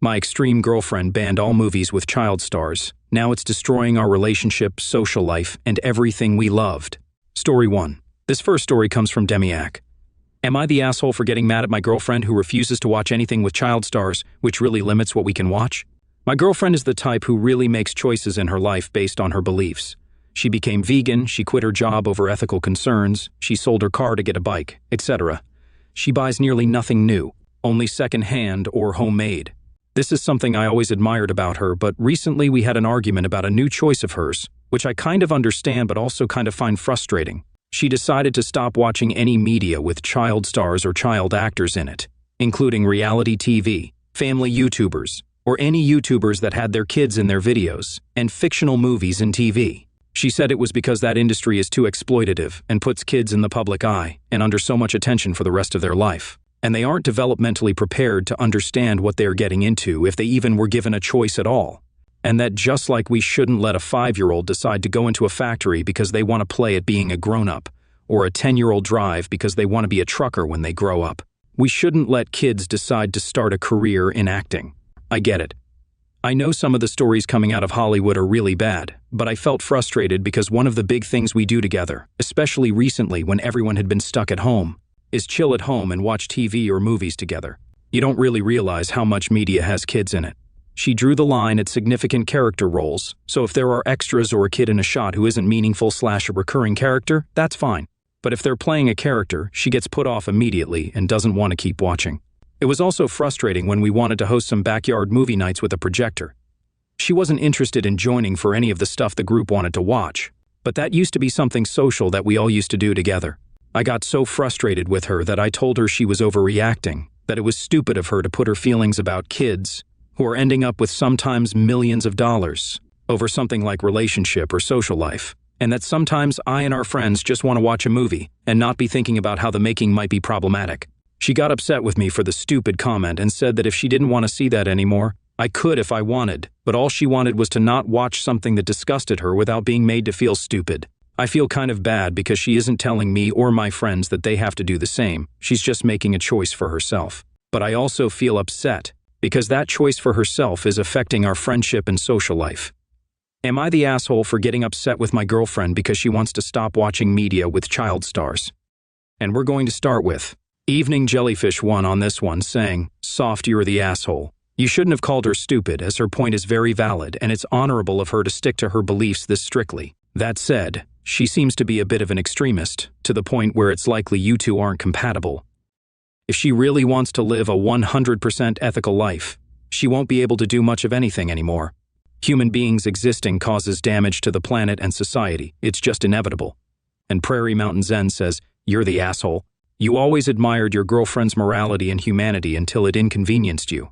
My extreme girlfriend banned all movies with child stars. Now it's destroying our relationship, social life, and everything we loved. Story 1. This first story comes from Demiak. Am I the asshole for getting mad at my girlfriend who refuses to watch anything with child stars, which really limits what we can watch? My girlfriend is the type who really makes choices in her life based on her beliefs. She became vegan, she quit her job over ethical concerns, she sold her car to get a bike, etc. She buys nearly nothing new, only second-hand or homemade. This is something I always admired about her, but recently we had an argument about a new choice of hers, which I kind of understand but also kind of find frustrating. She decided to stop watching any media with child stars or child actors in it, including reality TV, family YouTubers, or any YouTubers that had their kids in their videos, and fictional movies and TV. She said it was because that industry is too exploitative and puts kids in the public eye and under so much attention for the rest of their life. And they aren't developmentally prepared to understand what they are getting into if they even were given a choice at all. And that just like we shouldn't let a 5-year-old decide to go into a factory because they want to play at being a grown-up, or a 10-year-old drive because they want to be a trucker when they grow up, we shouldn't let kids decide to start a career in acting. I get it. I know some of the stories coming out of Hollywood are really bad, but I felt frustrated because one of the big things we do together, especially recently when everyone had been stuck at home, is chill at home and watch TV or movies together. You don't really realize how much media has kids in it. She drew the line at significant character roles, so if there are extras or a kid in a shot who isn't meaningful / a recurring character, that's fine. But if they're playing a character, she gets put off immediately and doesn't want to keep watching. It was also frustrating when we wanted to host some backyard movie nights with a projector. She wasn't interested in joining for any of the stuff the group wanted to watch, but that used to be something social that we all used to do together. I got so frustrated with her that I told her she was overreacting, that it was stupid of her to put her feelings about kids, who are ending up with sometimes millions of dollars, over something like relationship or social life, and that sometimes I and our friends just want to watch a movie and not be thinking about how the making might be problematic. She got upset with me for the stupid comment and said that if she didn't want to see that anymore, I could if I wanted, but all she wanted was to not watch something that disgusted her without being made to feel stupid. I feel kind of bad because she isn't telling me or my friends that they have to do the same. She's just making a choice for herself. But I also feel upset because that choice for herself is affecting our friendship and social life. Am I the asshole for getting upset with my girlfriend because she wants to stop watching media with child stars? And we're going to start with Evening Jellyfish 1 on this one, saying, "Soft, you're the asshole. You shouldn't have called her stupid, as her point is very valid and it's honorable of her to stick to her beliefs this strictly. That said, she seems to be a bit of an extremist, to the point where it's likely you two aren't compatible. If she really wants to live a 100% ethical life, she won't be able to do much of anything anymore. Human beings existing causes damage to the planet and society. It's just inevitable." And Prairie Mountain Zen says, "You're the asshole. You always admired your girlfriend's morality and humanity until it inconvenienced you.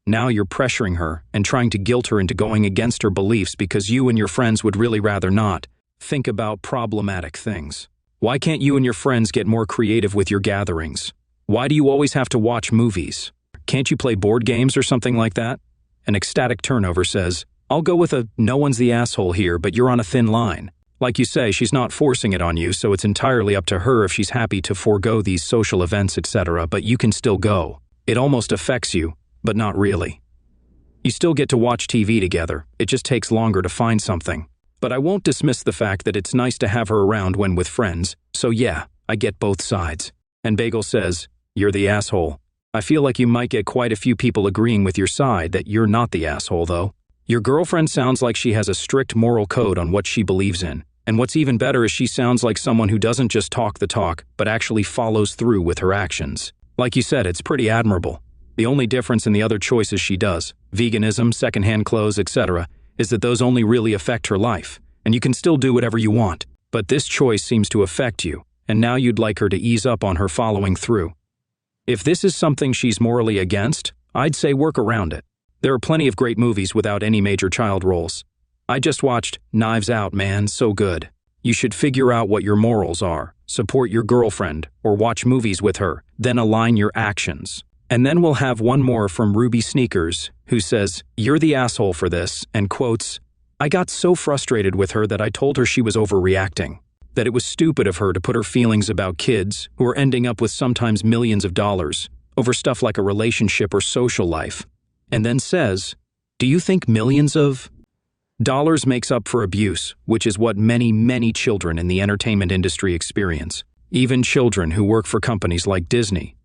Now you're pressuring her and trying to guilt her into going against her beliefs because you and your friends would really rather not. Think about problematic things. Why can't you and your friends get more creative with your gatherings? Why do you always have to watch movies? Can't you play board games or something like that?" An Ecstatic Turnover says, "I'll go with a no one's the asshole here, but you're on a thin line. Like you say, she's not forcing it on you, so it's entirely up to her if she's happy to forego these social events, etc., but you can still go. It almost affects you, but not really. You still get to watch TV together, it just takes longer to find something. But I won't dismiss the fact that it's nice to have her around when with friends, so yeah, I get both sides." And Bagel says, "You're the asshole. I feel like you might get quite a few people agreeing with your side that you're not the asshole, though. Your girlfriend sounds like she has a strict moral code on what she believes in. And what's even better is she sounds like someone who doesn't just talk the talk, but actually follows through with her actions. Like you said, it's pretty admirable. The only difference in the other choices she does, veganism, secondhand clothes, etc., is that those only really affect her life, and you can still do whatever you want. But this choice seems to affect you, and now you'd like her to ease up on her following through. If this is something she's morally against, I'd say work around it. There are plenty of great movies without any major child roles. I just watched Knives Out, man, so good. You should figure out what your morals are, support your girlfriend, or watch movies with her, then align your actions. And then we'll have one more from Ruby Sneakers, who says, "You're the asshole for this," and quotes, "I got so frustrated with her that I told her she was overreacting, that it was stupid of her to put her feelings about kids, who are ending up with sometimes millions of dollars, over stuff like a relationship or social life, and then says, "Do you think millions of dollars makes up for abuse?" Which is what many, many children in the entertainment industry experience. Even children who work for companies like Disney.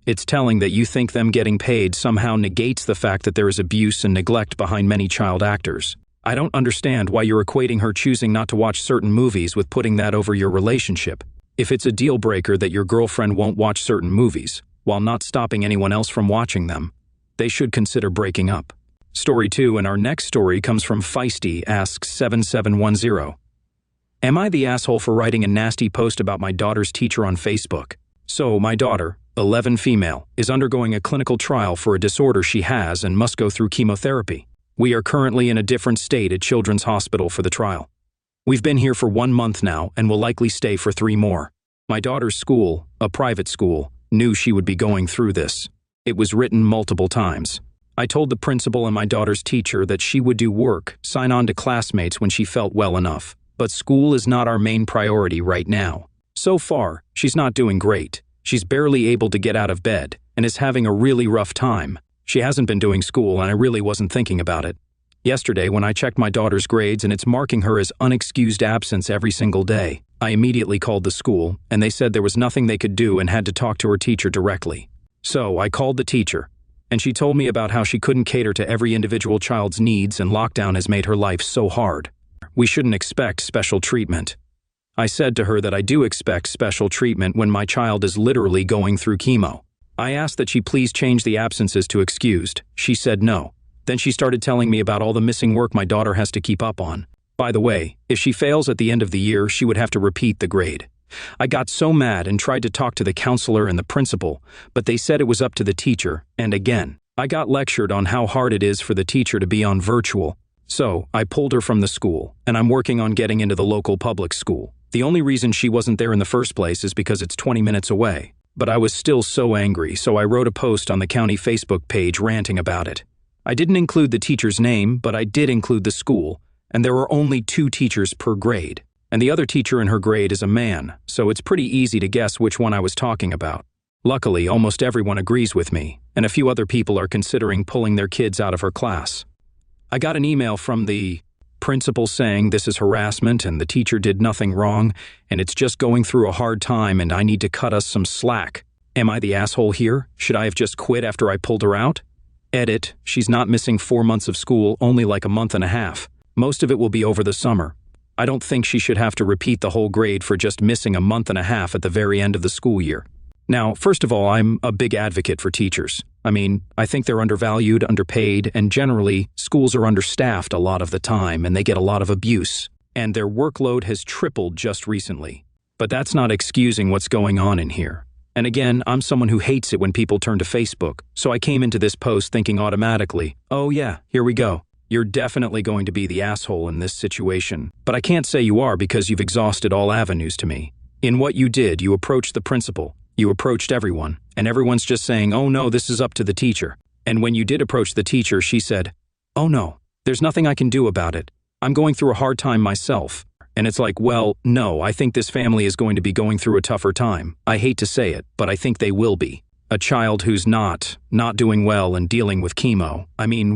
It's telling that you think them getting paid somehow negates the fact that there is abuse and neglect behind many child actors. I don't understand why you're equating her choosing not to watch certain movies with putting that over your relationship. If it's a deal breaker that your girlfriend won't watch certain movies, while not stopping anyone else from watching them, they should consider breaking up. Story 2, and our next story comes from Feisty asks 7710. Am I the asshole for writing a nasty post about my daughter's teacher on Facebook? So, my daughter, 11 female, is undergoing a clinical trial for a disorder she has and must go through chemotherapy. We are currently in a different state at Children's Hospital for the trial. We've been here for 1 month now and will likely stay for 3 more. My daughter's school, a private school, knew she would be going through this. It was written multiple times. I told the principal and my daughter's teacher that she would do work, sign on to classmates when she felt well enough. But school is not our main priority right now. So far, she's not doing great. She's barely able to get out of bed and is having a really rough time. She hasn't been doing school and I really wasn't thinking about it. Yesterday, when I checked my daughter's grades and it's marking her as unexcused absence every single day, I immediately called the school and they said there was nothing they could do and had to talk to her teacher directly. So I called the teacher and she told me about how she couldn't cater to every individual child's needs and lockdown has made her life so hard. We shouldn't expect special treatment. I said to her that I do expect special treatment when my child is literally going through chemo. I asked that she please change the absences to excused. She said no. Then she started telling me about all the missing work my daughter has to keep up on. By the way, if she fails at the end of the year, she would have to repeat the grade. I got so mad and tried to talk to the counselor and the principal, but they said it was up to the teacher, and again, I got lectured on how hard it is for the teacher to be on virtual. So, I pulled her from the school, and I'm working on getting into the local public school. The only reason she wasn't there in the first place is because it's 20 minutes away. But I was still so angry, so I wrote a post on the county Facebook page ranting about it. I didn't include the teacher's name, but I did include the school, and there are only 2 teachers per grade. And the other teacher in her grade is a man, so it's pretty easy to guess which one I was talking about. Luckily, almost everyone agrees with me, and a few other people are considering pulling their kids out of her class. I got an email from the principal saying this is harassment and the teacher did nothing wrong, and it's just going through a hard time and I need to cut us some slack. Am I the asshole here? Should I have just quit after I pulled her out? Edit, she's not missing 4 months of school, only like a month and a half. Most of it will be over the summer. I don't think she should have to repeat the whole grade for just missing a month and a half at the very end of the school year. Now, first of all, I'm a big advocate for teachers. I think they're undervalued, underpaid, and generally, schools are understaffed a lot of the time and they get a lot of abuse. And their workload has tripled just recently. But that's not excusing what's going on in here. And again, I'm someone who hates it when people turn to Facebook, so I came into this post thinking automatically, oh yeah, here we go. You're definitely going to be the asshole in this situation. But I can't say you are because you've exhausted all avenues to me. In what you did, you approached the principal. You approached everyone, and everyone's just saying, oh no, this is up to the teacher. And when you did approach the teacher, she said, oh no, there's nothing I can do about it. I'm going through a hard time myself. And it's like, well, no, I think this family is going to be going through a tougher time. I hate to say it, but I think they will be. A child who's not doing well and dealing with chemo.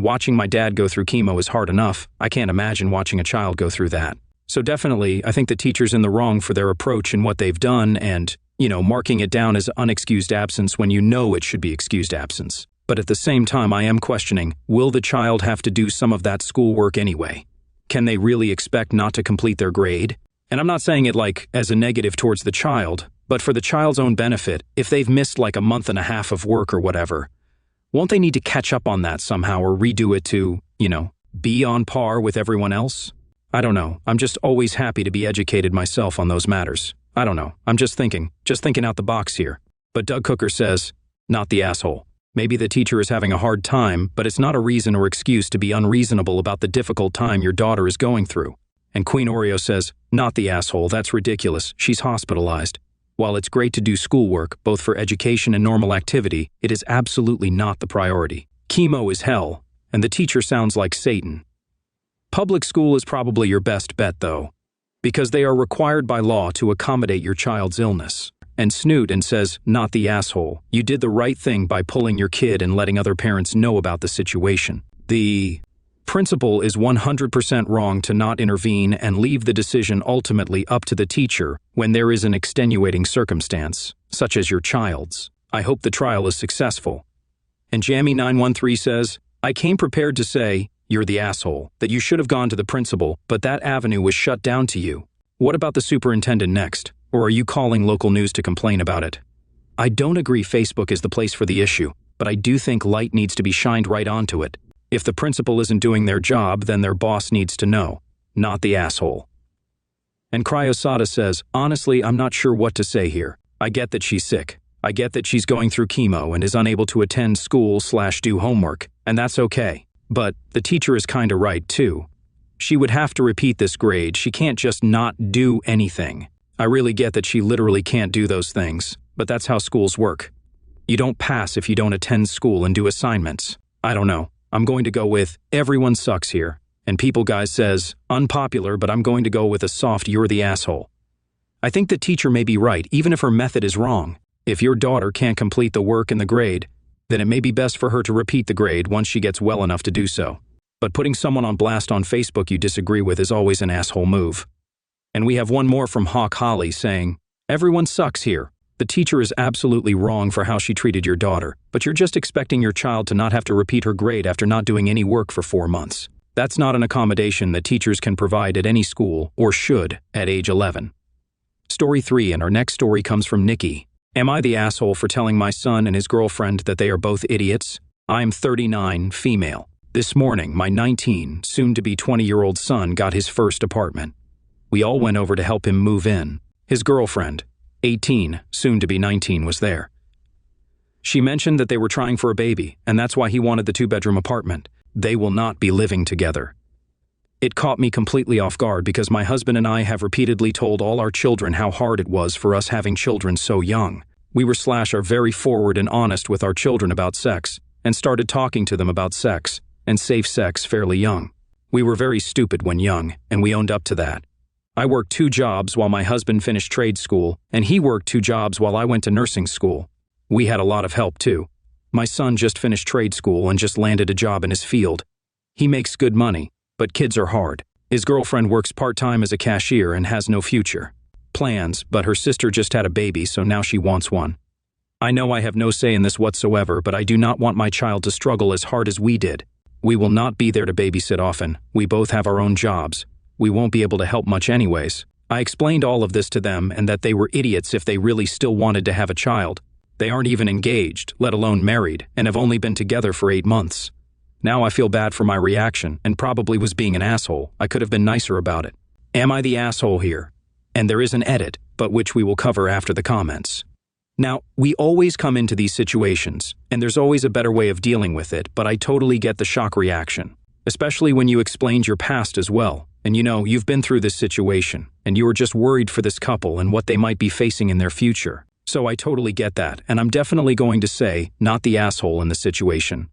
Watching my dad go through chemo is hard enough. I can't imagine watching a child go through that. So definitely, I think the teacher's in the wrong for their approach and what they've done and, marking it down as unexcused absence when you know it should be excused absence. But at the same time, I am questioning, will the child have to do some of that schoolwork anyway? Can they really expect not to complete their grade? And I'm not saying it as a negative towards the child, but for the child's own benefit, if they've missed a month and a half of work or whatever, won't they need to catch up on that somehow or redo it to, be on par with everyone else? I don't know. I'm just always happy to be educated myself on those matters. I don't know. I'm just thinking out the box here. But Doug Cooker says, not the asshole. Maybe the teacher is having a hard time, but it's not a reason or excuse to be unreasonable about the difficult time your daughter is going through. And Queen Oreo says, not the asshole, that's ridiculous, she's hospitalized. While it's great to do schoolwork, both for education and normal activity, it is absolutely not the priority. Chemo is hell, and the teacher sounds like Satan. Public school is probably your best bet, though, because they are required by law to accommodate your child's illness. And Snoot and says, not the asshole. You did the right thing by pulling your kid and letting other parents know about the situation. The principal is 100% wrong to not intervene and leave the decision ultimately up to the teacher when there is an extenuating circumstance, such as your child's. I hope the trial is successful. And Jammy913 says, I came prepared to say, you're the asshole, that you should have gone to the principal, but that avenue was shut down to you. What about the superintendent next? Or are you calling local news to complain about it? I don't agree Facebook is the place for the issue, but I do think light needs to be shined right onto it. If the principal isn't doing their job, then their boss needs to know, not the asshole. And Cryosada says, honestly, I'm not sure what to say here. I get that she's sick. I get that she's going through chemo and is unable to attend school/do homework, and that's okay. But the teacher is kinda right, too. She would have to repeat this grade. She can't just not do anything. I really get that she literally can't do those things, but that's how schools work. You don't pass if you don't attend school and do assignments. I don't know. I'm going to go with, everyone sucks here. And People Guys says, unpopular, but I'm going to go with a soft, you're the asshole. I think the teacher may be right, even if her method is wrong. If your daughter can't complete the work in the grade, then it may be best for her to repeat the grade once she gets well enough to do so. But putting someone on blast on Facebook you disagree with is always an asshole move. And we have one more from Hawk Holly saying, everyone sucks here. The teacher is absolutely wrong for how she treated your daughter, but you're just expecting your child to not have to repeat her grade after not doing any work for 4 months. That's not an accommodation that teachers can provide at any school, or should, at age 11. Story 3, and our next story comes from Nikki. Am I the asshole for telling my son and his girlfriend that they are both idiots? I'm 39, female. This morning, my 19, soon-to-be 20-year-old son got his first apartment. We all went over to help him move in. His girlfriend, 18, soon-to-be 19, was there. She mentioned that they were trying for a baby, and that's why he wanted the 2-bedroom apartment. They will not be living together. It caught me completely off guard because my husband and I have repeatedly told all our children how hard it was for us having children so young. We are very forward and honest with our children about sex, and started talking to them about sex, and safe sex fairly young. We were very stupid when young, and we owned up to that. I worked 2 jobs while my husband finished trade school, and he worked 2 jobs while I went to nursing school. We had a lot of help too. My son just finished trade school and just landed a job in his field. He makes good money, but kids are hard. His girlfriend works part-time as a cashier and has no future plans, but her sister just had a baby, so now she wants one. I know I have no say in this whatsoever, but I do not want my child to struggle as hard as we did. We will not be there to babysit often. We both have our own jobs. We won't be able to help much anyways. I explained all of this to them and that they were idiots if they really still wanted to have a child. They aren't even engaged, let alone married, and have only been together for 8 months. Now I feel bad for my reaction and probably was being an asshole. I could have been nicer about it. Am I the asshole here? And there is an edit, but which we will cover after the comments. Now, we always come into these situations, and there's always a better way of dealing with it, but I totally get the shock reaction, especially when you explained your past as well. And you've been through this situation, and you were just worried for this couple and what they might be facing in their future. So I totally get that, and I'm definitely going to say, not the asshole in the situation.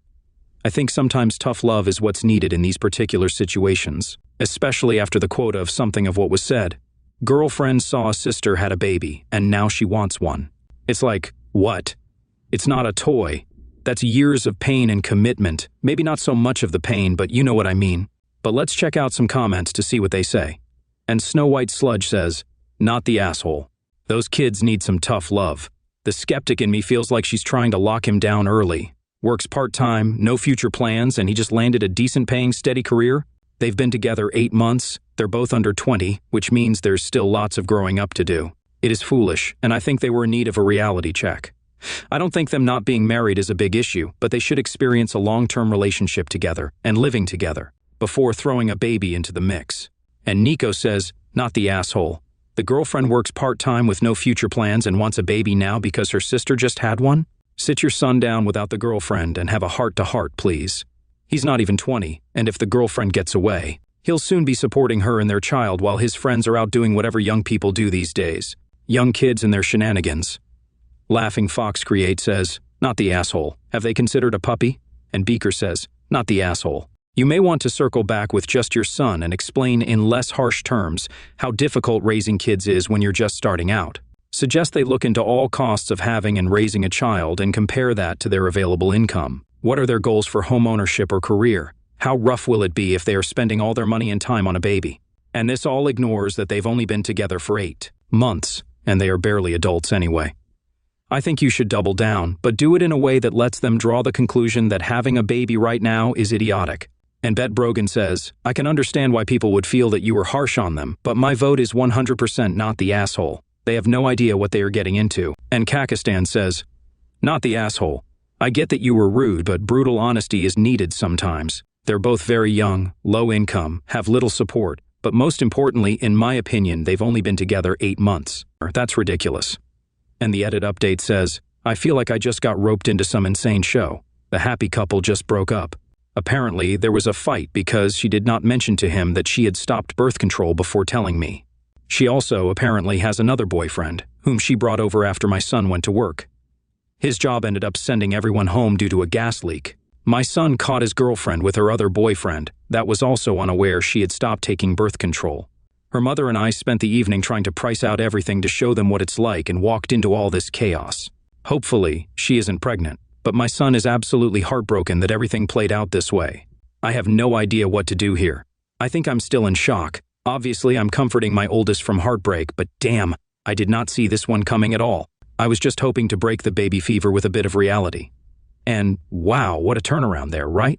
I think sometimes tough love is what's needed in these particular situations, especially after the quote of something of what was said. Girlfriend saw a sister had a baby, and now she wants one. It's like, what? It's not a toy. That's years of pain and commitment. Maybe not so much of the pain, but you know what I mean. But let's check out some comments to see what they say. And Snow White Sludge says, not the asshole. Those kids need some tough love. The skeptic in me feels like she's trying to lock him down early. Works part-time, no future plans, and he just landed a decent-paying, steady career. They've been together 8 months. They're both under 20, which means there's still lots of growing up to do. It is foolish, and I think they were in need of a reality check. I don't think them not being married is a big issue, but they should experience a long-term relationship together and living together before throwing a baby into the mix. And Nico says, not the asshole. The girlfriend works part-time with no future plans and wants a baby now because her sister just had one? Sit your son down without the girlfriend and have a heart-to-heart, please. He's not even 20, and if the girlfriend gets away, he'll soon be supporting her and their child while his friends are out doing whatever young people do these days. Young kids and their shenanigans. Laughing Fox Create says, not the asshole. Have they considered a puppy? And Beaker says, not the asshole. You may want to circle back with just your son and explain in less harsh terms how difficult raising kids is when you're just starting out. Suggest they look into all costs of having and raising a child and compare that to their available income. What are their goals for home ownership or career? How rough will it be if they are spending all their money and time on a baby? And this all ignores that they've only been together for 8 months, and they are barely adults anyway. I think you should double down, but do it in a way that lets them draw the conclusion that having a baby right now is idiotic. And Bet Brogan says, I can understand why people would feel that you were harsh on them, but my vote is 100% not the asshole. They have no idea what they are getting into. And Kakistan says, not the asshole. I get that you were rude, but brutal honesty is needed sometimes. They're both very young, low income, have little support, but most importantly, in my opinion, they've only been together 8 months. That's ridiculous. And the edit update says, I feel like I just got roped into some insane show. The happy couple just broke up. Apparently, there was a fight because she did not mention to him that she had stopped birth control before telling me. She also apparently has another boyfriend, whom she brought over after my son went to work. His job ended up sending everyone home due to a gas leak. My son caught his girlfriend with her other boyfriend that was also unaware she had stopped taking birth control. Her mother and I spent the evening trying to price out everything to show them what it's like and walked into all this chaos. Hopefully, she isn't pregnant, but my son is absolutely heartbroken that everything played out this way. I have no idea what to do here. I think I'm still in shock. Obviously, I'm comforting my oldest from heartbreak, but damn, I did not see this one coming at all. I was just hoping to break the baby fever with a bit of reality. And wow, what a turnaround there, right?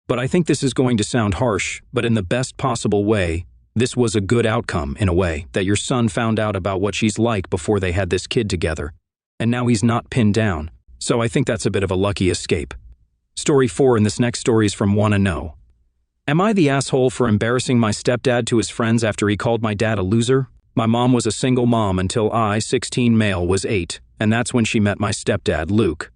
But I think this is going to sound harsh, but in the best possible way, this was a good outcome, in a way, that your son found out about what she's like before they had this kid together. And now he's not pinned down. So I think that's a bit of a lucky escape. Story 4 in this next story is from Wanna Know. Am I the asshole for embarrassing my stepdad to his friends after he called my dad a loser? My mom was a single mom until I, 16 male, was 8, and that's when she met my stepdad, Luke.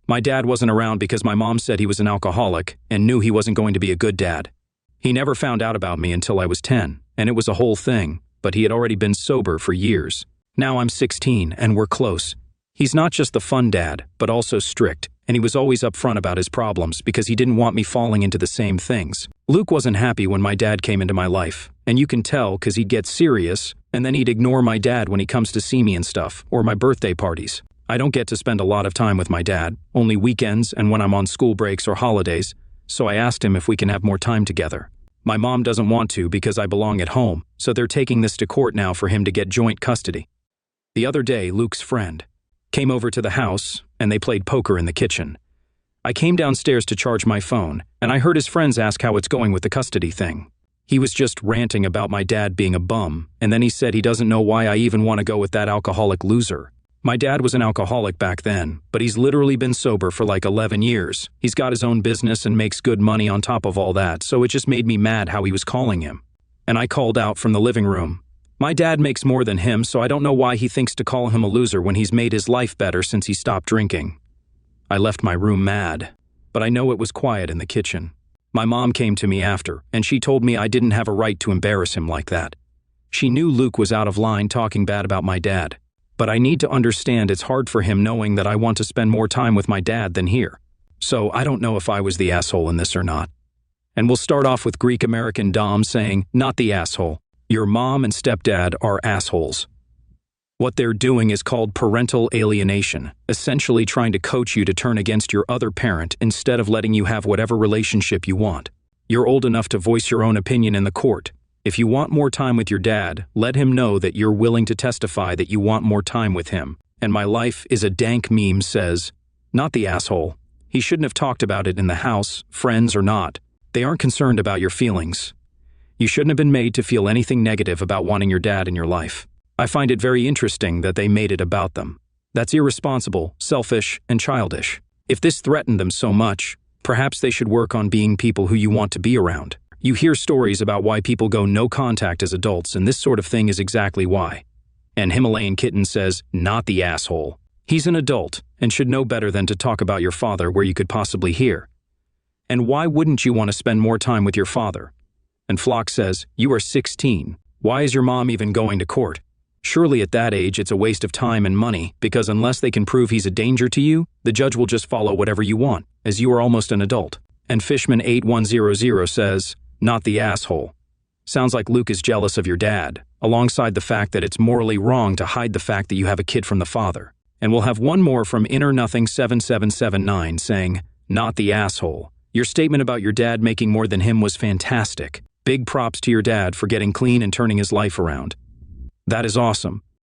My dad wasn't around because my mom said he was an alcoholic and knew he wasn't going to be a good dad. He never found out about me until I was 10, and it was a whole thing, but he had already been sober for years. Now I'm 16, and we're close. He's not just the fun dad, but also strict, and he was always upfront about his problems because he didn't want me falling into the same things. Luke wasn't happy when my dad came into my life, and you can tell because he'd get serious, and then he'd ignore my dad when he comes to see me and stuff, or my birthday parties. I don't get to spend a lot of time with my dad, only weekends and when I'm on school breaks or holidays, so I asked him if we can have more time together. My mom doesn't want to because I belong at home, so they're taking this to court now for him to get joint custody. The other day, Luke's friend came over to the house, and they played poker in the kitchen. I came downstairs to charge my phone, and I heard his friends ask how it's going with the custody thing. He was just ranting about my dad being a bum, and then he said he doesn't know why I even want to go with that alcoholic loser. My dad was an alcoholic back then, but he's literally been sober for like 11 years. He's got his own business and makes good money on top of all that, so it just made me mad how he was calling him. And I called out from the living room. My dad makes more than him, so I don't know why he thinks to call him a loser when he's made his life better since he stopped drinking. I left my room mad, but I know it was quiet in the kitchen. My mom came to me after, and she told me I didn't have a right to embarrass him like that. She knew Luke was out of line talking bad about my dad. But I need to understand it's hard for him knowing that I want to spend more time with my dad than here. So I don't know if I was the asshole in this or not. And we'll start off with Greek American Dom saying, not the asshole. Your mom and stepdad are assholes. What they're doing is called parental alienation, essentially trying to coach you to turn against your other parent instead of letting you have whatever relationship you want. You're old enough to voice your own opinion in the court. If you want more time with your dad, let him know that you're willing to testify that you want more time with him. And my life is a dank meme says, not the asshole. He shouldn't have talked about it in the house, friends or not. They aren't concerned about your feelings. You shouldn't have been made to feel anything negative about wanting your dad in your life. I find it very interesting that they made it about them. That's irresponsible, selfish, and childish. If this threatened them so much, perhaps they should work on being people who you want to be around. You hear stories about why people go no contact as adults, and this sort of thing is exactly why. And Himalayan Kitten says, not the asshole. He's an adult and should know better than to talk about your father where you could possibly hear. And why wouldn't you want to spend more time with your father? And Flock says, you are 16. Why is your mom even going to court? Surely at that age it's a waste of time and money, because unless they can prove he's a danger to you, the judge will just follow whatever you want, as you are almost an adult. And Fishman8100 says, not the asshole. Sounds like Luke is jealous of your dad, alongside the fact that it's morally wrong to hide the fact that you have a kid from the father. And we'll have one more from Inner Nothing 7779 saying, "Not the asshole. Your statement about your dad making more than him was fantastic. Big props to your dad for getting clean and turning his life around. That is awesome.